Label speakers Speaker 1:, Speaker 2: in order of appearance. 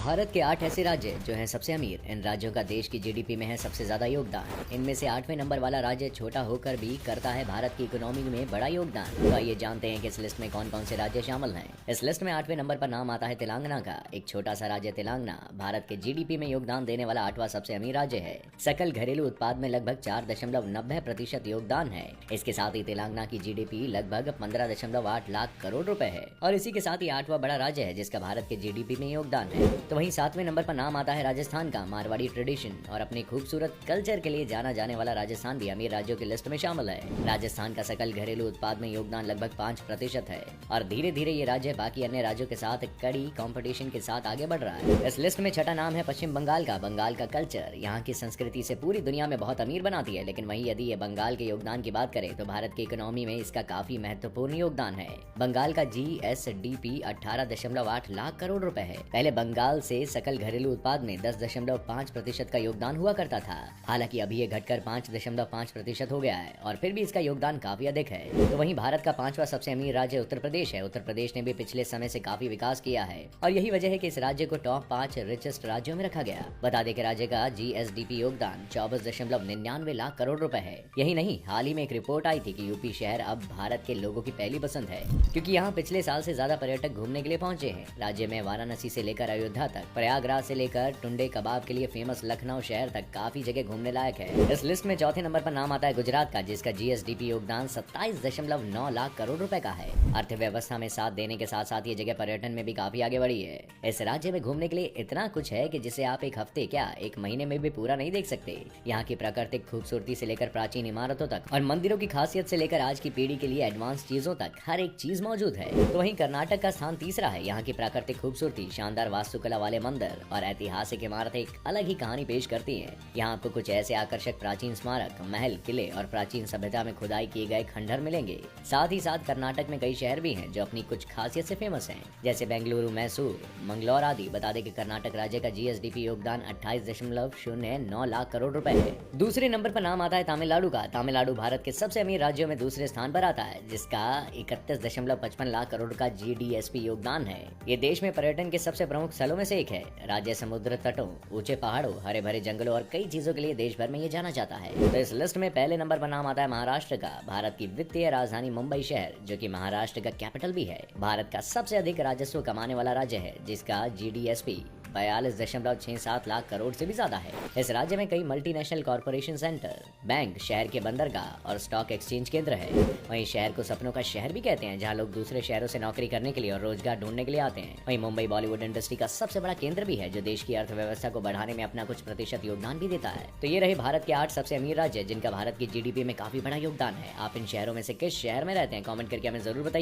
Speaker 1: भारत के 8 ऐसे राज्य जो हैं सबसे अमीर। इन राज्यों का देश की जीडीपी में है सबसे ज्यादा योगदान। इनमें से 8वें नंबर वाला राज्य छोटा होकर भी करता है भारत की इकोनॉमी में बड़ा योगदान। तो आइए जानते हैं कि इस लिस्ट में कौन कौन से राज्य शामिल हैं। इस लिस्ट में 8वें नंबर पर नाम आता है तेलंगाना का। एक छोटा सा राज्य तेलंगाना भारत के जीडीपी में योगदान देने वाला 8वां सबसे अमीर राज्य है। सकल घरेलू उत्पाद में लगभग 4.90% योगदान है। इसके साथ ही तेलंगाना की जीडीपी लगभग 15.8 लाख करोड़ रुपए है और इसी के साथ ही 8वां बड़ा राज्य है जिसका भारत के जीडीपी में योगदान है। तो वहीं 7वें नंबर पर नाम आता है राजस्थान का। मारवाड़ी ट्रेडिशन और अपने खूबसूरत कल्चर के लिए जाना जाने वाला राजस्थान भी अमीर राज्यों की लिस्ट में शामिल है। राजस्थान का सकल घरेलू उत्पाद में योगदान लगभग 5% है और धीरे धीरे ये राज्य बाकी अन्य राज्यों के साथ कड़ी कंपटीशन के साथ आगे बढ़ रहा है। इस लिस्ट में छठा नाम है पश्चिम बंगाल का। बंगाल का कल्चर यहाँ की संस्कृति से पूरी दुनिया में बहुत अमीर बनाती है, लेकिन वहीं यदि ये बंगाल के योगदान की बात करें तो भारत की इकोनॉमी में इसका काफी महत्वपूर्ण योगदान है। बंगाल का GSDP 18.8 लाख करोड़ रुपए है। पहले बंगाल से सकल घरेलू उत्पाद में 10.5% का योगदान हुआ करता था। हालांकि अभी ये घटकर 5.5% हो गया है और फिर भी इसका योगदान काफी अधिक है। तो वहीं भारत का 5वां सबसे अमीर राज्य उत्तर प्रदेश है। उत्तर प्रदेश ने भी पिछले समय से काफी विकास किया है और यही वजह है कि इस राज्य को टॉप 5 रिचेस्ट राज्यों में रखा गया। बता दें कि राज्य का GSDP योगदान 24.99 लाख करोड़ रुपए है। यही नहीं, हाल ही में एक रिपोर्ट आई थी कि यूपी शहर अब भारत के लोगों की पहली पसंद है, क्योंकि यहाँ पिछले साल से ज्यादा पर्यटक घूमने के लिए पहुंचे हैं। राज्य में वाराणसी से लेकर अयोध्या तक, प्रयागराज से लेकर टुंडे कबाब के लिए फेमस लखनऊ शहर तक काफी जगह घूमने लायक है। इस लिस्ट में चौथे नंबर पर नाम आता है गुजरात का, जिसका GSDP योगदान 27.9 लाख करोड़ रुपए का है। अर्थव्यवस्था में साथ देने के साथ साथ ये जगह पर्यटन में भी काफी आगे बढ़ी है। इस राज्य में घूमने के लिए इतना कुछ है कि जिसे आप एक हफ्ते क्या एक महीने में भी पूरा नहीं देख सकते। यहाँ की प्राकृतिक खूबसूरती से लेकर प्राचीन इमारतों तक और मंदिरों की खासियत से लेकर आज की पीढ़ी के लिए एडवांस चीजों तक हर एक चीज मौजूद है। तो वहीं कर्नाटक का स्थान तीसरा है। यहाँ की प्राकृतिक खूबसूरती, शानदार वास्तुकला वाले मंदिर और ऐतिहासिक इमारतें एक अलग ही कहानी पेश करती हैं। यहाँ आपको कुछ ऐसे आकर्षक प्राचीन स्मारक, महल, किले और प्राचीन सभ्यता में खुदाई किए गए खंडहर मिलेंगे। साथ ही साथ कर्नाटक में कई शहर भी हैं जो अपनी कुछ खासियत से फेमस हैं, जैसे बेंगलुरु, मैसूर, मंगलौर आदि। बता दें कि कर्नाटक राज्य का GSDP योगदान 28.09 लाख करोड़ रुपए है। दूसरे नंबर पर नाम आता है तमिलनाडु का। तमिलनाडु भारत के सबसे अमीर राज्यों में दूसरे स्थान पर आता है, जिसका 31.55 लाख करोड़ का GDSP योगदान है। ये देश में पर्यटन के सबसे प्रमुख स्थलों में से एक है। राज्य समुद्र तटों, ऊंचे पहाड़ों, हरे भरे जंगलों और कई चीजों के लिए देश भर में ये जाना जाता है। तो इस लिस्ट में पहले नंबर पर नाम आता है महाराष्ट्र का। भारत की वित्तीय राजधानी मुंबई शहर, जो कि महाराष्ट्र का कैपिटल भी है, भारत का सबसे अधिक राजस्व कमाने वाला राज्य है, जिसका GDSP 42.67 लाख करोड़ से भी ज्यादा है। इस राज्य में कई मल्टीनेशनल कॉर्पोरेशन सेंटर, बैंक, शहर के बंदरगाह और स्टॉक एक्सचेंज केंद्र है। वहीं शहर को सपनों का शहर भी कहते हैं, जहां लोग दूसरे शहरों से नौकरी करने के लिए और रोजगार ढूंढने के लिए आते हैं। वहीं मुंबई बॉलीवुड इंडस्ट्री का सबसे बड़ा केंद्र भी है, जो देश की अर्थव्यवस्था को बढ़ाने में अपना कुछ प्रतिशत योगदान भी देता है। तो ये रहे भारत के 8 सबसे अमीर राज्य जिनका भारत की GDP में काफी बड़ा योगदान है। आप इन शहरों में से किस शहर में रहते हैं, कमेंट करके हमें जरूर बताइए।